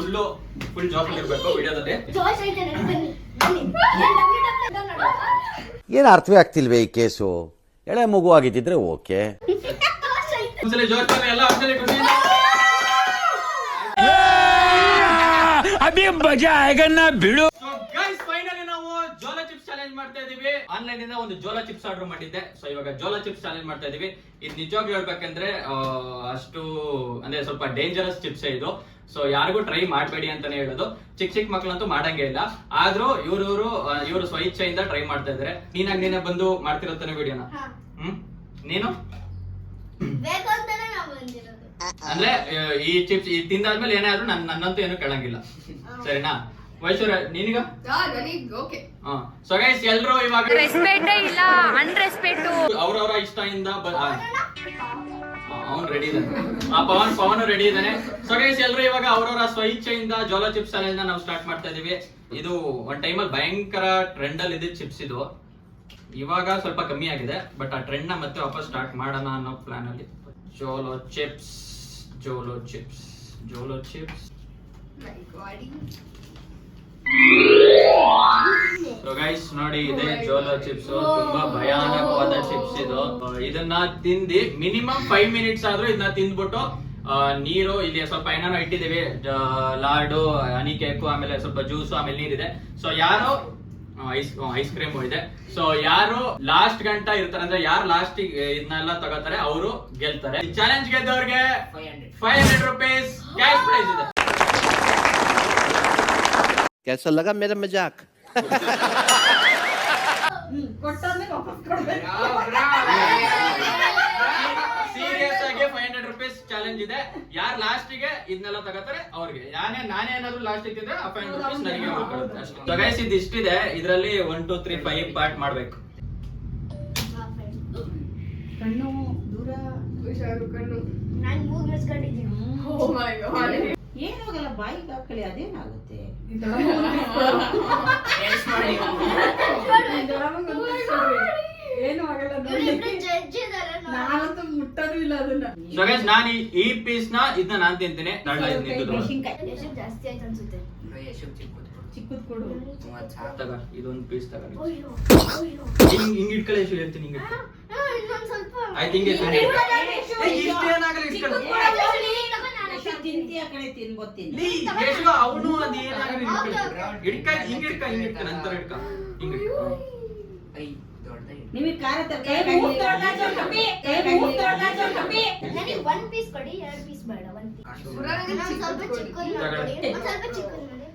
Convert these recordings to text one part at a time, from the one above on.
Full job ಇರಬೇಕು ವಿಡಿಯೋದಲ್ಲಿ. ಏನು ಅರ್ಥವೇ ಆಗ್ತಿಲ್ವೇ ಈ ಕೇಸು? ಎಳೆ ಮಗು ಆಗಿದ್ದಿದ್ರೆ ಓಕೆ. ಒಂದ್ಸಲಿ ಜೋಶ್ ಎಲ್ಲ ಒಂದ್ಸಲಿ ಖುಷಿ ಅಭಿ ಮಜಾ ಆಯೇಗಾ ನಾ ಬಿಡು. ಸೊ ಗೈಸ್ ಫೈನಲಿ ನಾವು ಜೋಲಾ ಚಿಪ್ಸ್ ಚಾಲೆಂಜ್ ಮಾಡ್ತಾ ಇದೀವಿ. ಆನ್ಲೈನ್ ಇಂದ ಒಂದು ಜೋಲಾ ಚಿಪ್ಸ್ ಆರ್ಡರ್ ಮಾಡಿದ್ದೆ. ಸೊ ಇವಾಗ ಜೋಲಾ ಚಿಪ್ಸ್ ಚಾಲೆಂಜ್ ಮಾಡ್ತಾ ಇದೀವಿ. ಇದು ನಿಜವಾಗ್ಲೂ ಹೇಳ್ಬೇಕಂದ್ರೆ ಅಷ್ಟು ಅಂದ್ರೆ ಸ್ವಲ್ಪ ಡೇಂಜರಸ್ ಚಿಪ್ಸ್ ಇದು. ಸೊ ಯಾರಿಗೂ ಟ್ರೈ ಮಾಡಬೇಡಿ ಅಂತಾನೆ ಹೇಳೋದು. ಚಿಕ್ಕ ಮಕ್ಳಂತೂ ಮಾಡಂಗೆ ಇಲ್ಲ. ಆದ್ರೂ ಇವರು ಸ್ವಇಚ್ಛೆಯಿಂದ ಟ್ರೈ ಮಾಡ್ತಾ ಇದಾರೆ. ನೀನೇ ಬಂದು ಮಾಡ್ತಿರತ್ತಾನೆ ವಿಡಿಯೋನ. ನೀನು ಅಂದ್ರೆ ಈ ಚಿಪ್ಸ್ ತಿಂದಾದ್ಮೇಲೆ ಏನಾದ್ರು ನನ್ನಂತೂ ಏನು ಕೇಳಂಗಿಲ್ಲ, ಸರಿನಾ? ವೈಶ್ವರ್ಯ ನೀನೀಗ? ಸೊ ಗೈಸ್ ಎಲ್ರು ಇವಾಗ ಅವ್ರವ್ರ ಇಷ್ಟದಿಂದ ಅವ್ನು ರೆಡಿ ಇದ್ದಾನೆ. ಪವನ್ ರೆಡಿ ಇದ್ದಾನೆ. ಸೊ ಗೈಸ್ ಎಲ್ರು ಇವಾಗ ಅವ್ರವ್ರ ಸ್ವಇಚ್ಛೆಯಿಂದ ಜೋಲಾ ಚಿಪ್ಸ್ ಚಾಲೆಂಜ್ ನಾವು ಸ್ಟಾರ್ಟ್ ಮಾಡ್ತಾ ಇದೀವಿ. ಇದು ಒಂದ್ ಟೈಮಲ್ಲಿ ಭಯಂಕರ ಟ್ರೆಂಡ್ ಅಲ್ಲಿ ಇದ್ದಿದ್ದ ಚಿಪ್ಸ್ ಇದು. ಇವಾಗ ಸ್ವಲ್ಪ ಕಮ್ಮಿ ಆಗಿದೆ, ಬಟ್ ಆ ಟ್ರೆಂಡ್ ನ ಮತ್ತೆ ವಾಪಸ್ ಸ್ಟಾರ್ಟ್ ಮಾಡೋಣ ಅನ್ನೋ ಪ್ಲಾನ್ ಅಲ್ಲಿ. ಜೋಲೋ ಚಿಪ್ಸ್. ಸೊ ಗೈಸ್ ನೋಡಿ, ಇದೆ ಜೋಲೋ ಚಿಪ್ಸ್. ತುಂಬಾ ಭಯಾನಕವಾದ ಚಿಪ್ಸ್ ಇದು. ಇದನ್ನ ತಿಂದಿ ಮಿನಿಮಮ್ 5 ಮಿನಿಟ್ಸ್ ಆದ್ರೂ ಇದನ್ನ ತಿಂದ್ಬಿಟ್ಟು ನೀರು ಇಲ್ಲಿ ಸ್ವಲ್ಪ ಏನಾರು ಇಟ್ಟಿದ್ದೀವಿ, ಲಾಡು, ಹನಿ ಕೇಕು, ಆಮೇಲೆ ಸ್ವಲ್ಪ ಜ್ಯೂಸು, ಆಮೇಲೆ ನೀರಿದೆ. ಸೊ ಯಾರು ಐಸ್ ಕ್ರೀಮ್ ಇದೆ. ಸೊ ಯಾರು ಲಾಸ್ಟ್ ಗಂಟ ಇರ್ತಾರೆ, ಅಂದ್ರೆ ಯಾರು ಲಾಸ್ಟ್ ಇದನ್ನೆಲ್ಲ ತಗೋತಾರೆ ಅವರು ಗೆಲ್ತಾರೆ. ಚಾಲೆಂಜ್ ಗೆದ್ದವ್ರಿಗೆ 500 ರೂಪೀಸ್ ಕ್ಯಾಶ್ ಪ್ರೈಸ್ ಇದೆ. कैसा लगा मेरा मजाक? ಸೀರಿಯಸ್ ಆಗಿ 500 ರೂಪೀಸ್ ಚಾಲೆಂಜ್ ಇದೆ. ಯಾರು ಲಾಸ್ಟ್ ಗೆ ಇದನ್ನೆಲ್ಲ ತಗೋತಾರೆ ಅವ್ರಿಗೆ. ನಾನೇ ಏನಾದ್ರು ಲಾಸ್ಟ್ ಇಟ್ಟಿದ್ರೆ 500 ರೂಪೀಸ್ ನನಗೆ ಉಳ್ಕೊಳ್ಳುತ್ತೆ ಅಷ್ಟೇ. ಸೊ ಗೈಸ್ ಇದು ಇಷ್ಟಿದೆ. ಇದರಲ್ಲಿ 1 2 3 5 ಪಾರ್ಟ್ ಮಾಡ್ಬೇಕು. ಕಣ್ಣು ದೂರ ಕಣ್ಣು ನಾನು 3 ಮಿಸ್ಕೊಂಡಿದ್ದೀನಿ. ಓ ಮೈ ಗಾಡ್. ಏನಾಗಲ್ಲ, ಬಾಯಿಗೆ ಹಾಕೊಳ್ಳಿ, ಅದೇನಾಗುತ್ತೆ? ಏನು ಆಗಲ್ಲ, ನಾನಂತೂ ಮುಟ್ಟೋದು ಇಲ್ಲ ಅದನ್ನ. ಸೊ ಗೈಸ್ ನಾನು ಈ ಪೀಸ್ ನ ಇದನ್ನ ನಾನು ತಿಂತೀನಿ. ಜಾಸ್ತಿ ಆಯ್ತು ಅನ್ಸುತ್ತೆ. ಚಿಕ್ಕದ್ ಕೊಡು. ತಗ ಇದೊಂದು ಪೀಸ್ ತಗ. ಹಿಂಗ್ ಇಟ್ಕೊಳ್ಳಿ ಯಶು, ಹೇಳ್ತೀನಿ ಹಿಂಗ್ ಇಟ್ಕೊಳ್ಳಿ. ಆಯ್ತು ಹಿಂಗೆ ಇಷ್ಟೇನಾಗಲ್ಲ ಇಟ್ಕೊಳ್ಳಿ. ಯಶು ಅವನು ಅದೇನಾಗಲ್ಲ ಹಿಡ್ಕ ಹಿಂಗ್ ಇಡ್ಕ ನಂತರ ಹಿಡ್ಕ ಹಿಂಗ್ ನಿಮಗೆ ಖಾರ ನನಗೆ 1 ಪೀಸ್ ಕೊಡಿ, 2 ಪೀಸ್ ಬೇಡ. 1 ಪೀಸ್ ಸ್ವಲ್ಪ ಚಿಕ್ಕದು ಮಾಡಿ.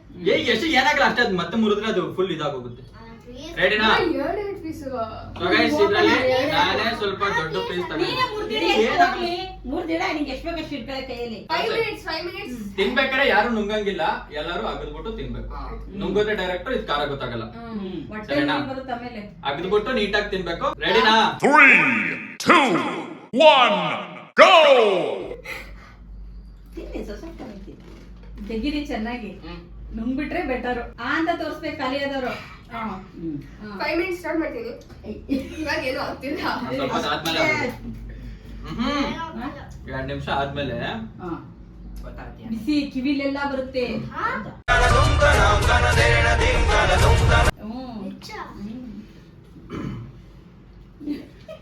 ಎಷ್ಟು ಏನಾಗಲ್ಲ ಅಷ್ಟೇ. ಅದು ಮತ್ತೆ ಮುರಿದ್ರೆ ಅದು ಫುಲ್ ಇದಾಗೋಗುತ್ತೆ. ರೆಡಿನಾ? ಸೊ ಗೈಸ್ ಇದ್ರಲ್ಲಿ ನಾನೇ ಸ್ವಲ್ಪ ದೊಡ್ಡ ಪೀಸ್ ತಿನ್ಬೇಕಾದ್ರೆ ಯಾರು ನುಂಗಂಗಿಲ್ಲ, ಎಲ್ಲರೂ ಅಗದ್ಬಿಟ್ಟು ತಿನ್ಬೇಕು. ನುಂಗೋದ್ರೆ ಡೈರೆಕ್ಟ್ ಇದು ಖಾರ ಗೊತ್ತಾಗಲ್ಲ, ಸರಿನಾ? ಅಗದ್ಬಿಟ್ಟು ನೀಟಾಗಿ ತಿನ್ಬೇಕು. ರೆಡಿನಾ? 3 2 1 ಗೋ. ತೆಗಿರಿ ಚೆನ್ನಾಗಿ, ನುಂಗ್ಬಿಟ್ರೆ ಬೆಟರ್ ಅಂತ ತೋರಿಸ್ಬೇಕು ಕಲಿಯೋದವರು. 5 ಮಿನಿಟ್ಸ್ ಸ್ಟಾರ್ಟ್ ಮಾಡ್ತೀನಿ. ಇವಾಗ ಏನು ಆಗ್ತಿಲ್ಲ. ಸ್ವಲ್ಪ ಆದ್ಮೇಲೆ 2 ನಿಮಿಷ ಆದ್ಮೇಲೆ ಬಿಸಿ ಕಿವಿಲೆಲ್ಲ ಬರುತ್ತೆ.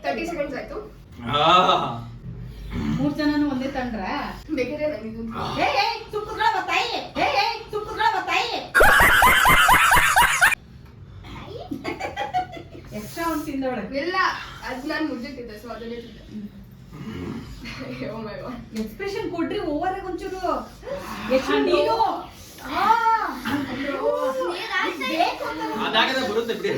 30 ಸೆಕೆಂಡ್ಸ್ ಆಯ್ತು. 3 ಜನನು ಒಂದೇ ತಂಡ್ರ ಬೇಕಾದ್ರೆ ನನಗೆ ಎಕ್ಸ್ಟ್ರಾ ಒಂದು ತಿಂದವಳೆ ಇಲ್ಲ, ಅದ್ ನಾನು ಮುಗ್ದಿಟ್ಟಿದ್ದೆ. ಸೊ ಅದನ್ನೇ ತಿಂದೆ. ಓ ಮೈ ಗಾಡ್. ಎಕ್ಸ್ಪ್ರೆಷನ್ ಕೊಡ್ರಿ ಓವರ್ ಆಗಿ ಒಂಚೂರು. ಎಷ್ಟು ನೀನು ಅದಾಗದ ಬರುತ್ತೆ ಬಿಡಿ.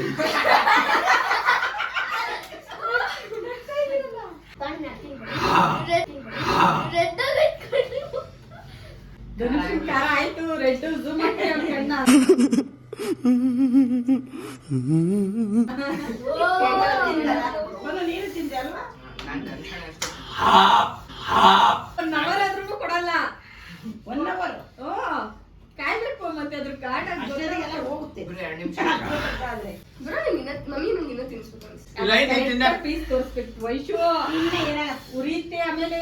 ಧನುಷ್ ಖಾರ ಆಯ್ತು, ರೆಡ್ ಝೂಮ್ ಮಾಡಿ ಕಣ್ಣ. ನೀರು ತಿಂದೆ ಅಲ್ವಾ? 1 ಅವರ್ ಆದ್ರೂ ಕೊಡಲ್ಲ. 1 ಅವರ್ ಕಾಯ್ಬೇಕು, ಮತ್ತೆ ಅದ್ರ ಕಾಟ ಹೋಗುತ್ತೆ. ಮಮ್ಮಿ ನಂಗೆ ಇನ್ನೂ ತಿನ್ಸ್ಬೇಕು ಅನ್ಸುತ್ತೆ. ಇಲ್ಲ ಐದು ತಿಂದ ಪೀಸ್ ತೋರಿಸ್ಬೇಕು. ವೈಶು ಉರಿಯುತ್ತೆ. ಆಮೇಲೆ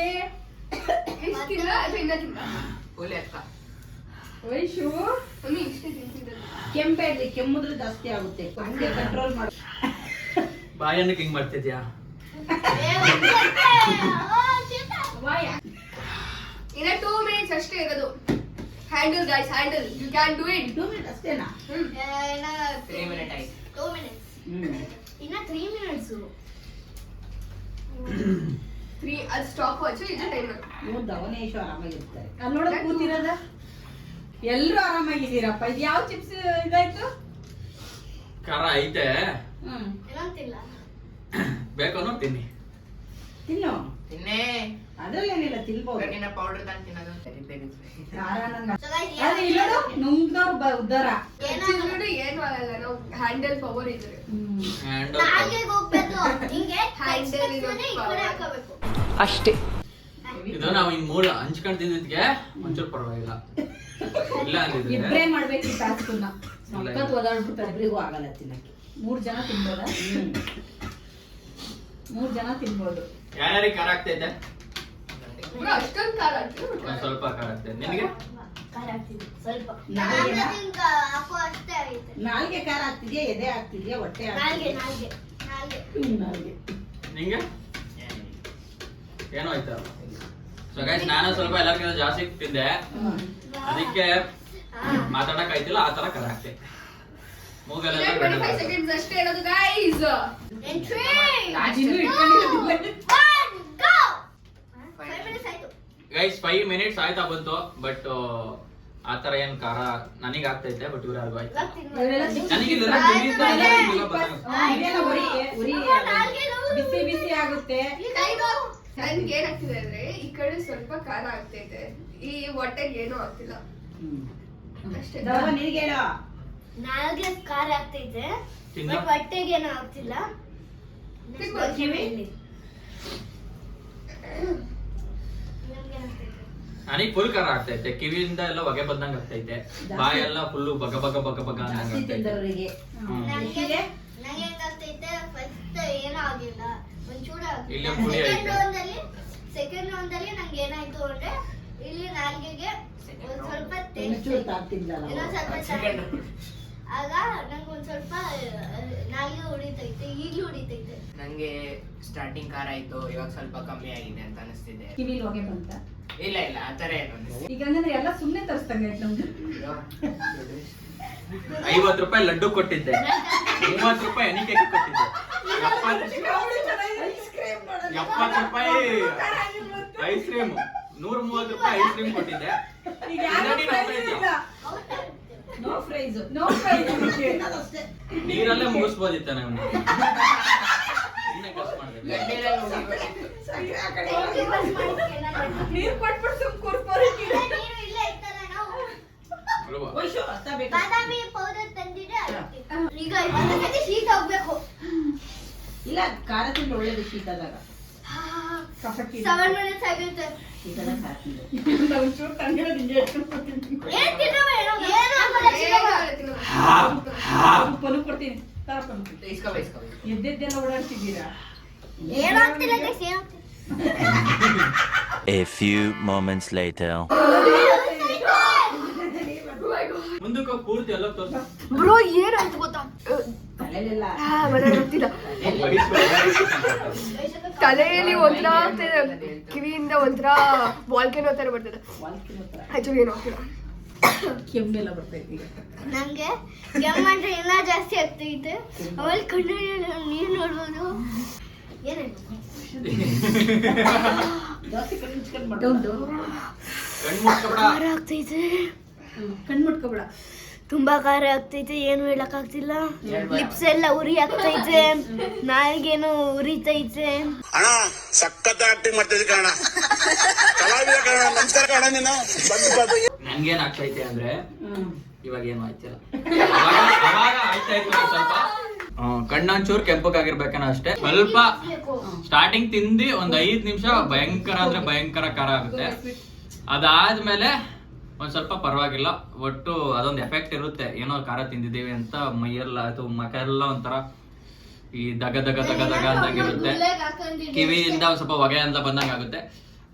ಎಷ್ಟು ತಿಂದ ಅಥವಾ ಇನ್ನೂ ತಿಂದ? ವೈಶು ಮಮ್ಮಿ ಇಷ್ಟೇ ತಿಂತಿದ್ದು. ಕೆಂಪೇಡ್ರಿ, ಕೆಮ್ಮುದ್ರೆ ಜಾಸ್ತಿ ಆಗುತ್ತೆ, ಹಂಗೆ ಕಂಟ್ರೋಲ್ ಮಾಡು. ಬಾಯನ್ನಕ್ಕೆ ಹಿಂಗ್ ಮಾಡ್ತಿದ್ಯಾ? ಇನ್ನ 2 minutes ಅಷ್ಟೇ ಇರೋದು. Handle guys, handle, you can do it. 2 minutes ಅಷ್ಟೇನಾ? 3 minutes. 2 minutes. ಇನ್ನ 3 minutes. 3 ಅದು ಸ್ಟಾಪ್ ವಾಚ್, ಇದು ಟೈಮರ್. ಇವ್ರು ದವನೇಶು ಆರಾಮಾಗಿರ್ತಾರೆ. ಅಲ್ಲಿ ನೋಡ ಕೂತಿರೋದ ಎಲ್ರು ಆರಾಮಾಗಿದ್ದೀರಪ್ಪ. ಇದು ಯಾವ ಚಿಪ್ಸ್ ಇದಾಯ್ತು? ಖಾರ ಐತೆ, ಏನಂತಿಲ್ಲ. ಬೇಕು ಅನ್ನೋ ತಿನ್ನಿ. ತಿನ್ನು, ತಿನ್ನೇ ಅದ್ರಲ್ಲೇನಿಲ್ಲ, ತಿನ್ಬೋದು. ಗಟ್ಟಿನ ಪೌಡರ್ ತಂದು ತಿನ್ನೋದು ಸರಿ ಬೇಗ. ಖಾರ ನಂಗೆ So guys, ಆದ್ರೆ ಇಲ್ಲೋಡು ನುಂಗ್ದವ್ರು ಉದ್ದಾರ. ಚಿಲ್ಲುಡು ಏನು ಆಗಲ್ಲ, ನಾವು ಹ್ಯಾಂಡಲ್ ಪವರ್ ಇದ್ರೆ. ಹ್ಯಾಂಡಲ್ ನಾಲ್ಗೆಗೆ ಹೋಗ್ಬೇಕು. ಹಿಂಗೆ Handle ಕಚ್ಕಚ್ನೆ ಇರೋ ಈ ಕಡೆ ಹಾಕಬೇಕು. ಅಷ್ಟೇ. ಇದು ನಾವು ಹಿಂಗ್ ಮೂಲ ಹಂಚ್ಕೊಂಡ್ ತಿಂದಿದ್ಗೆ ಒಂಚೂರು ಪರವಾಗಿಲ್ಲ. ಇಲ್ಲ ಅಂದಿದ್ರೆ ಇಬ್ರೇ ಮಾಡ್ಬೇಕು ಈ ಟಾಸ್ಕನ್ನ. ಸಖತ್ ಓದಾಡ್ಬಿಟ್ಟು ಒಬ್ರಿಗೂ ಆಗಲ್ಲ ತಿನ್ನಕ್ಕೆ. 3 ಜನ ತಿನ್ಬೋದ? 3 ಜನ ತಿನ್ಬೋದು. ಯಾರ್ಯಾರಿಗೆ ಖಾರ ಆಗ್ತೈತೆ? ಬ್ರೋ ಅಷ್ಟೊಂದು ಖಾರ ಆಗ್ತಿದೆ. ಒಂದ್ ಸ್ವಲ್ಪ ಖಾರ ಆಗ್ತೈತೆ. ನಿನಗೆ? ಖಾರ ಆಗ್ತಿದೆ ಸ್ವಲ್ಪ. ನಾಲ್ಗೆನಾ? ನಾಲ್ಗೆ ಹಾಕೋ ಅಷ್ಟೇ ಆಗೈತೆ. ನಾಲ್ಗೆ ಖಾರ ಆಗ್ತಿದ್ಯಾ, ಎದೆ ಆಗ್ತಿದ್ಯಾ, ಹೊಟ್ಟೆ ನಾಲ್ಗೆ ಆಗ್ತಿದ್ಯಾ? ನಾಲ್ಗೆ ನಾಲ್ಗೆ. ನಿಂಗೆ? ಏನೋ ಆಯ್ತಾ? ಸೊ ಗೈಸ್, ನಾನು ಸ್ವಲ್ಪ ಎಲ್ಲರಿಗಿಂತ ಜಾಸ್ತಿ ತಿಂದೆ, ಅದಕ್ಕೆ ಮಾತಾಡಕ್ ಆಯ್ತಿಲ್ಲ. ಆ ತರ ಖಾರ ಆಗ್ತೈತೆ. ಮೂಗಲೆಲ್ಲ 25 seconds ಅಷ್ಟೇ ಇರೋದು ಗೈಸ್. In 3, ಇನ್ನು ಇಟ್ಕೊಂಡಿರೋದಿಲ್ಲ. 1, go. 5 minutes ಆಯ್ತು. ಗೈಸ್ 5 minutes ಆಯ್ತಾ ಬಂತು. ಬಟ್ ಆ ತರ ಏನ್ ಖಾರ ನನಗೆ ಆಗ್ತೈತೆ, ಬಟ್ ಇವ್ರು ಯಾರಿಗೂ ಆಯ್ತು. ಇವಾಗ ತಿನ್ಬೋದು. ಇವೆಲ್ಲ ಚಿಕ್ಕ ನನಗೆ ಇದೆಲ್ಲ ಆಯ್ತು, ತಿಂದಿದ್ದು ಆಯ್ತು, ನನಗೆ ಆಯ್ತು. ಗೊತ್ತಾಗುತ್ತೆ. ಇದೆಲ್ಲ ಉರಿ ನಾಲ್ಗೆ ನೋವು. ಬಿಸಿ ಬಿಸಿ ಆಗುತ್ತೆ. ನನ್ಗೆ ಏನಾಗ್ತಿದೆ ಅಂದ್ರೆ ಈ ಕಡೆ ಸ್ವಲ್ಪ ಖಾರ ಆಗ್ತೈತೆ, ಈ ಹೊಟ್ಟೆಗೆ ಏನೂ ಆಗ್ತಿಲ್ಲ ಅಷ್ಟೇ. ದವ ನಿನಗೆ ಹೇಳೋ. ನಾಲ್ಗೆ ಖಾರ ಆಗ್ತೈತೆ, ತಿನ್ನ. ಬಟ್ ಹೊಟ್ಟೆಗೆ ಏನೂ ಆಗ್ತಿಲ್ಲ. ತಿನ್ಬೋದು. ಕಿವಿ? ನನಗೆ ಫುಲ್ ಖಾರ ಆಗ್ತೈತೆ. ಕಿವಿಯಿಂದ ಎಲ್ಲ ಹೊಗೆ ಬಂದಂಗ ಆಗ್ತೈತೆ. ಬಾಯೆಲ್ಲ ಫುಲ್ ಬಗ ಬಗ ಬಗ ಬಗ ಅನ್ನಂಗ್ ಜಾಸ್ತಿ ಆಗ್ತೈತೆ. ತಿಂದವರಿಗೆ. ನನಗೆ ಹೆಂಗಾಗ್ತೈತೆ, ಫಸ್ಟ್ ಏನೂ ಆಗಿಲ್ಲ, ಒಂಚೂರು ಇಲ್ಲಿ ಪುಡಿ ಐತೆ. ಸೆಕೆಂಡ್ ರೌಂಡಲ್ಲಿ ನಂಗೆ ಏನಾಯ್ತು ಅಂದ್ರೆ ಇಲ್ಲಿ ನಾಲ್ಗೆಗೆ ಒಂದ್ ಸ್ವಲ್ಪ ಒಂಚೂರು ಟೇಸ್ಟ್ ತಾಗ್ತಿದ್ಲಲ್ಲ ಇನ್ನೊಂದ್ ಅವಾಗ. ಸ್ವಲ್ಪ ಸೆಕೆಂಡ್ ಆಗ ನಂಗೆ ಒಂದ್ ಸ್ವಲ್ಪ ನಾಲ್ಗೆ ಉಳಿತೈತೆ, ಈಗ್ಲೂ ಉಳಿತೈತೆ. ನಂಗೆ ಸ್ಟಾರ್ಟಿಂಗ್ ಖಾರ ಆಯ್ತು, ಇವಾಗ ಸ್ವಲ್ಪ ಕಮ್ಮಿ ಆಗಿದೆ ಅಂತ ಅನಿಸ್ತಿದೆ. ಕಿವಿಲಿ ಹೊಗೆ ಬಂತ. ಇಲ್ಲ ಇಲ್ಲ ಆತರ ಏನು ಅನಿಸ್ತಿಲ್ಲ. ಈಗ ಹಂಗಂದ್ರೆ ಎಲ್ಲ ಸುಮ್ನೆ ತರಿಸ್ತಂಗೈತೆ ನಮ್ದು. 50 ರೂಪಾಯಿ ಲಡ್ಡು ಕೊಟ್ಟಿದ್ದೆ, 30 ರೂಪಾಯಿ ಎನಿಕೆ ಕೊಟ್ಟಿದ್ದೆ, 70 ರೂಪಾಯಿ ಐಸ್ ಕ್ರೀಮ್, 130 ರೂಪಾಯಿ ಐಸ್ ಕ್ರೀಮ್ ಕೊಟ್ಟಿದ್ದೆ. ಈಗ ಯಾರು ಇನ್ನೊಂದು prize ಐತೆ. ಇಲ್ಲ. No prize, no prize. ಅಷ್ಟೇ. ನೀರಲ್ಲೇ ಮುಗಿಸ್ಬೋದಿತ್ತ ನಾವು. ಸುಮ್ನೆ ಖರ್ಚು ಮಾಡ್ಬೇಕು. ಎಣ್ಣೆಲೆಲ್ಲ ಉಳಿಬೇಕು. ಸರಿ, ಆ ಕಡೆ Thank you guys ಮಾಡಿದ್ದಕ್ಕೆ ನಾನು ನೀರು ಕೊಟ್ಬಿಟ್ಟು ಸುಮ್ ಕೂರ್ಸ್ಬೋರಿ. ನೀರು ಇಲ್ಲೇ ಇತ್ತಲ್ಲ ನಾವು. ಅಲ್ವಾ? ವೈಶು ಅರ್ಥ ಬೇಕು. ಬಾದಾಮಿ ಪೌಡರ್ ತಂದಿದ್ರೆ ಅದಕ್ಕೆ. ಈಗ ಇನ್ನೊಂದ್ ಸತಿ ಶೀತ ಹೋಗ್ಬೇಕು. ಇಲ್ಲ, ಖಾರ ತಿಂದು ಒಳ್ಳೇದು ಶೀತದಾಗ. ಕಫಕ್ಕೆ 7 minutes ಆಗೈತೆ. ಶೀತದಾಗ ಖಾರ ತಿಂದು. ಒಂಚೂರು ತಣ್ಣಗಿರೋದು ಹಿಂಗೆ ಇಟ್ಕೊಂಡು ಏನ್ ತಿನ್ನೋದು ಏನೋ ಆಗಲ್ಲ ಶೀತ. ಪನು ಕೊಡ್ತೀನಿ. ತರ ಪನು. ಇಸ್ಕೊ ಇಸ್ಕೊ ಇಸ್ಕೊ. ಎದ್ದೆದ್ದೆಲ್ಲ ಓಡಾಡ್ತಿದ್ದೀರಾ? ಏನೂ ಆಗ್ತಿಲ್ಲ guys, ಏನೂ ಆಗ್ತಿಲ್ಲ. A few moments later. ಮುಂದಕ್ಕೆ ಹೋಗ್ ಪೂರ್ತಿ ಎಲ್ಲ ತೋರ್ಸ. ಬ್ರೋ ಏನಾಯ್ತು ಗೊತ್ತಾ, ತಲೆಲೆಲ್ಲ ಮನೆ ಗೊತ್ತಿಲ್ಲ, ತಲೆಯಲ್ಲಿ ಒಂಥರ ಆಗ್ತಿದೆ, ಕಿವಿಯಿಂದ ಒಂಥರ ವಾಲ್ಕೆನೋ ತರ ಬರ್ತದೆ. ವಾಲ್ಕಿನ ತರ ಆಕ್ಚುಲಿ ಏನು ಆಗ್ತಿಲ್ಲ. ಕೆಮ್ಮೆಲ್ಲ ಬರ್ತೈತಿ ಈಗ. ನಂಗೆ ಕೆಮ್ಮಂದ್ರೆ ಇನ್ನ ಜಾಸ್ತಿ ಆಗ್ತೈತೆ. ಆಮೇಲೆ ಕಣ್ಣಲ್ಲಿ ನೀರು ನೋಡ್ಬೋದು. ಏನಾಯ್ತು? ಜಾಸ್ತಿ ಕಣ್ಣು ಮುಚ್ಕೊಂಡು ಮಾಡ್ಕೊಂಡು ಕಣ್ಣು ಮುಚ್ಕೊಬೇಡ. ಖಾರ ಆಗ್ತೈತೆ, ಕಣ್ಣು ಮುಟ್ಕೊಬೇಡ. ತುಂಬಾ ಖಾರ ಆಗ್ತೈತೆ, ಏನು ಹೇಳಕ್ಕಾಗ್ತಿಲ್ಲ. ಲಿಪ್ಸ್ ಎಲ್ಲ ಉರಿ ಆಗ್ತೈತೆ, ನಾಲ್ಗೇನು ಉರಿತೈತೆ. ಅಣ್ಣ ಸಖತ್ ಆಕ್ಟಿಂಗ್ ಮಾಡ್ತಿದ್ದೆ ಕಣ, ಕಲಾವಿದ ಕಣ, ನಮಸ್ಕಾರ ಕಣ ನೀನು. ನನ್ಗೇನ್ ಆಗ್ತೈತೆ ಅಂದ್ರೆ ಇವಾಗ ಏನು ಆಯ್ತಿಲ್ಲ. ಅವಾಗ ಆಯ್ತಾ ಇತ್ತು ಒಂದ್ ಸ್ವಲ್ಪ. ಕಣ್ಣಂಚೂರು ಕೆಂಪಗಾಗಿರ್ಬೇಕನ ಅಷ್ಟೇ. ಸ್ವಲ್ಪ ಸ್ಟಾರ್ಟಿಂಗ್ ತಿಂದು ಒಂದ್ 5 ನಿಮಿಷ ಭಯಂಕರ ಅಂದ್ರೆ ಭಯಂಕರ ಖಾರ ಆಗುತ್ತೆ. ಅದಾದ್ಮೇಲೆ ಒಂದ್ ಸ್ವಲ್ಪ ಪರವಾಗಿಲ್ಲ. ಒಟ್ಟು ಅದೊಂದು ಎಫೆಕ್ಟ್ ಇರುತ್ತೆ, ಏನೋ ಖಾರ ತಿಂದಿದ್ದೀವಿ ಅಂತ ಮೈಯೆಲ್ಲ ಅಥವಾ ಮಕ ಎಲ್ಲ ಒಂಥರ ಈ ದಗ ದಗ ದಗ ದಗ ಅಂತಾಗಿರುತ್ತೆ. ಕಿವಿಯಿಂದ ಒಂದ್ ಸ್ವಲ್ಪ ಹೊಗೆ ಅಂತ ಬಂದಂಗ ಆಗುತ್ತೆ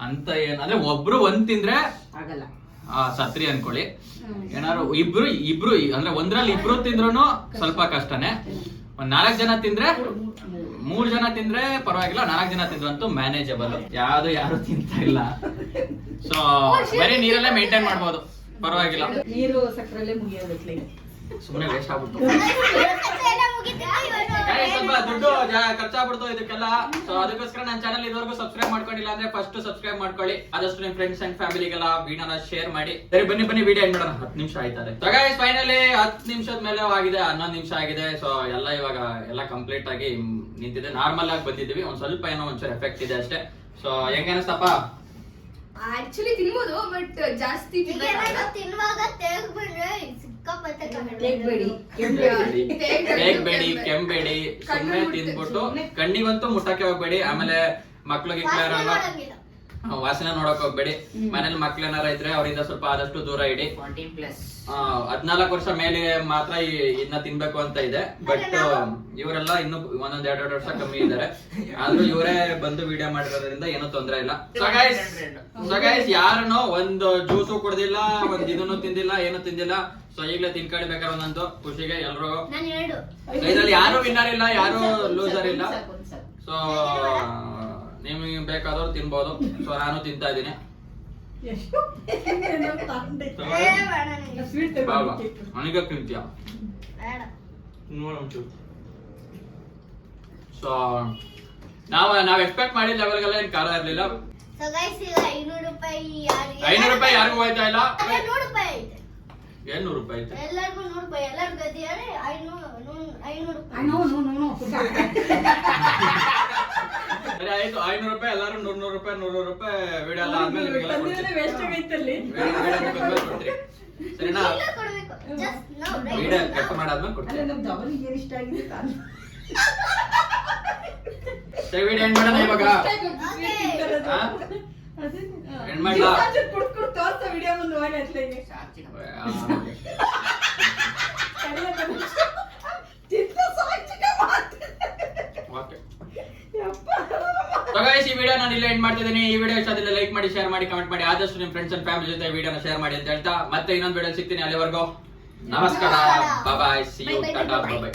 ಅಂತ. ಏನ್ ಅಂದ್ರೆ ಒಬ್ರು ಒಂದ್ ತಿಂದ್ರೆ ಆಗಲ್ಲ, ಸತ್ರಿ ಅನ್ಕೊಳ್ಳಿ. ಏನಾದ್ರು ಇಬ್ರು ಅಂದ್ರೆ ಒಂದ್ರಲ್ಲಿ ಇಬ್ರು ತಿಂದ್ರು ಸ್ವಲ್ಪ ಕಷ್ಟನೇ. ಒಂದ್ 4 ಜನ ತಿಂದ್ರೆ 3 ಜನ ತಿಂದ್ರೆ ಪರವಾಗಿಲ್ಲ, 4 ಜನ ತಿಂದ್ರಂತೂ ಮ್ಯಾನೇಜಬಲ್. ಯಾರು ತಿಂತಾ ಇಲ್ಲ. ಸೊ ಬರೀ ನೀರಲ್ಲೇ ಮೇಂಟೈನ್ ಮಾಡ್ಬೋದು, ಪರವಾಗಿಲ್ಲ. ನೀರು ಸಕ್ಕರಲ್ಲೇ ಮುಗಿಯೋದಕ್ಕೆ ಸುಮ್ಮನೆ ವೇಸ್ಟ್ ಆಗ್ಬಿಟ್ಟು ಸ್ವಲ್ಪ ದುಡ್ಡು ಖರ್ಚಾಗ್ಬಿಡ್ತು ಇದಕ್ಕೆಲ್ಲ. ಸೊ ಅದಕ್ಕೋಸ್ಕರ ನನ್ನ ಚಾನಲ್ ಇದುವರೆಗೂ ಸಬ್ಸ್ಕ್ರೈಬ್ ಮಾಡ್ಕೊಂಡಿಲ್ಲ ಅಂದ್ರೆ ಫಸ್ಟ್ ಸಬ್ಸ್ಕ್ರೈಬ್ ಮಾಡ್ಕೊಳ್ಳಿ. ಆದಷ್ಟು ನಿಮ್ ಫ್ರೆಂಡ್ಸ್ ಅಂಡ್ ಫ್ಯಾಮಿಲಿಗೆಲ್ಲ ವಿಡಿಯೋನ ಶೇರ್ ಮಾಡಿ. ಸರಿ ಬನ್ನಿ ವಿಡಿಯೋ ಎಂಡ್ ಮಾಡೋಣ. 10 ನಿಮಿಷ ಆಯ್ತದೆ. ಸೊ ಗೈಸ್ ಫೈನಲಿ 10 ನಿಮಿಷದ ಮೇಲೆ ಆಗಿದೆ, 11 ನಿಮಿಷ ಆಗಿದೆ. ಸೊ ಎಲ್ಲ ಇವಾಗ ಎಲ್ಲ ಕಂಪ್ಲೀಟ್ ಆಗಿ ನಿಂತಿದೆ. ನಾರ್ಮಲ್ ಆಗಿ ಬಂದಿದ್ದೀವಿ, ಒಂದ್ ಸ್ವಲ್ಪ ಏನೋ ಒಂಚೂರು ಎಫೆಕ್ಟ್ ಇದೆ ಅಷ್ಟೇ. ಸೊ ಹೆಂಗ ಅನಿಸ್ತಪ್ಪ? ಆಕ್ಚುಲಿ ತಿನ್ಬೋದು, ಬಟ್ ಜಾಸ್ತಿ ತಿನ್ನುವಾಗ ತೆಗ್ಬಿಟ್ರೆ ಸಿಕ್ಕಾಪಟ್ಟೆ ತೆಗ್ಬೇಡಿ. ಬೇಕಬೇಡಿ, ಕೆಂಬೇಡಿ, ಸುಮ್ಮನೆ ತಿಂದ್ಬಿಟ್ಟು ಕಣ್ಣಿಗಂತೂ ಮುಟ್ಟಕ್ಕೆ ಹೋಗ್ಬೇಡಿ. ಆಮೇಲೆ ಮಕ್ಳಿಗೆ ವಾಸನೆ ನೋಡಕ್ ಹೋಗ್ಬೇಡಿ. ಮನೇಲಿ ಮಕ್ಳೇನಾರ ಇದ್ರೆ ಅವರಿಂದ ಸ್ವಲ್ಪ ಆದಷ್ಟು ದೂರ ಇಡಿ. 14 ವರ್ಷ ಮೇಲೆ ಮಾತ್ರ ಇದನ್ನ ತಿನ್ಬೇಕು ಅಂತ ಇದೆ. ಬಟ್ ಇವರೆಲ್ಲ ಇನ್ನು 1-2 ವರ್ಷ ಕಮ್ಮಿ ಇದ್ದಾರೆ. ಆದ್ರೂ ಇವರೇ ಬಂದು ವಿಡಿಯೋ ಮಾಡಿರೋದ್ರಿಂದ ಏನೂ ತೊಂದ್ರೆ ಇಲ್ಲ. ಸೊ ಗೈಸ್ ಯಾರನ್ನೋ ಒಂದು ಜ್ಯೂಸು ಕುಡ್ದಿಲ್ಲ, ಒಂದ್ ಇದನ್ನು ತಿಂದಿಲ್ಲ, ಏನು ತಿಂದಿಲ್ಲ. ಸೊ ಈಗಲೇ ತಿನ್ಕೊಳ್ಳಿ ಬೇಕಾದ್ರೆ ಒಂದೊಂದು ಖುಷಿಗೆ ಎಲ್ರು. ಇದ್ರಲ್ಲಿ ಯಾರು ವಿನ್ನರ್ ಇಲ್ಲ, ಯಾರು ಲೂಸರ್ ಇಲ್ಲ. ಸೊ ನಿಮಗೆ ಬೇಕಾದವ್ರು ತಿನ್ಬೋದು. ಸೊ ನಾನು ತಿಂತಾ ಇದ್ದೀನಿ. ನನಗೆ ತಿಂತೀಯ ಸೊ ನಾವ್ ಎಕ್ಸ್ಪೆಕ್ಟ್ ಮಾಡಿದ ಲೆವೆಲ್ಗೆಲ್ಲ ಏನ್ ಖಾರ ಇರ್ಲಿಲ್ಲ. 500 ರೂಪಾಯಿ 500 ರೂಪಾಯಿ ಯಾರಿಗೂ ಹೋಯ್ತಾ ಇಲ್ಲ. 100 ರೂಪಾಯಿ ಐತೆ. ಏನ್ 100 ರೂಪಾಯಿ ಐತೆ? ಎಲ್ಲರಿಗೂ 100 ರೂಪಾಯಿ. ಎಲ್ಲರ ಗದಿಯಾರೆ 500 ರೂಪಾಯಿ. ಸರಿ ಆಯ್ತು, 500 ರೂಪಾಯಿ ಎಲ್ಲಾರು 100 ರೂಪಾಯಿ 100 ರೂಪಾಯಿ ವಿಡಿಯೋ ಎಲ್ಲ ಆದ್ಮೇಲೆ ನಿಮಗೆಲ್ಲ ಕೊಡ್ತೀನಿ. ಸರಿನಾ? ಕೊಡ್ಬೇಕು. Just now, right? Video cut ಮಾಡಾದ್ಮೇಲೆ ಕೊಡ್ತೀನಿ. ಸರಿ ವಿಡಿಯೋ ಎಂಡ್ ಮಾಡೋಣ ಇವಾಗ. ಎಂಡ್ ಮಾಡ್ಲಾ? ವಿಡಿಯೋ ಮುಂದೆ ಹೋಗಿ ಅಟ್ಲಿಗೆ ಈ ವಿಡಿಯೋ ನಾನು ಇಲ್ಲೇ ಎಂಡ್ ಮಾಡ್ತಿದ್ದೀನಿ. ಈ ವಿಡಿಯೋ ಇಷ್ಟ ಆದ್ರೆ ಲೈಕ್ ಮಾಡಿ, ಶೇರ್ ಮಾಡಿ, ಕಮೆಂಟ್ ಮಾಡಿ. ಆದಷ್ಟು ನಿಮ್ಮ ಫ್ರೆಂಡ್ಸ್ ಅಂಡ್ ಫ್ಯಾಮಿಲಿ ಜೊತೆ ವಿಡಿಯೋನ ಶೇರ್ ಮಾಡಿ ಅಂತ ಹೇಳ್ತಾ ಮತ್ತೆ ಇನ್ನೊಂದು ವಿಡಿಯೋ ಸಿಗ್ತೀನಿ. ಅಲ್ಲಿವರೆಗೂ ನಮಸ್ಕಾರ, ಬಾಯ್, ಸಿ ಯು, ಟಾಟಾ, ಬಾಯ್.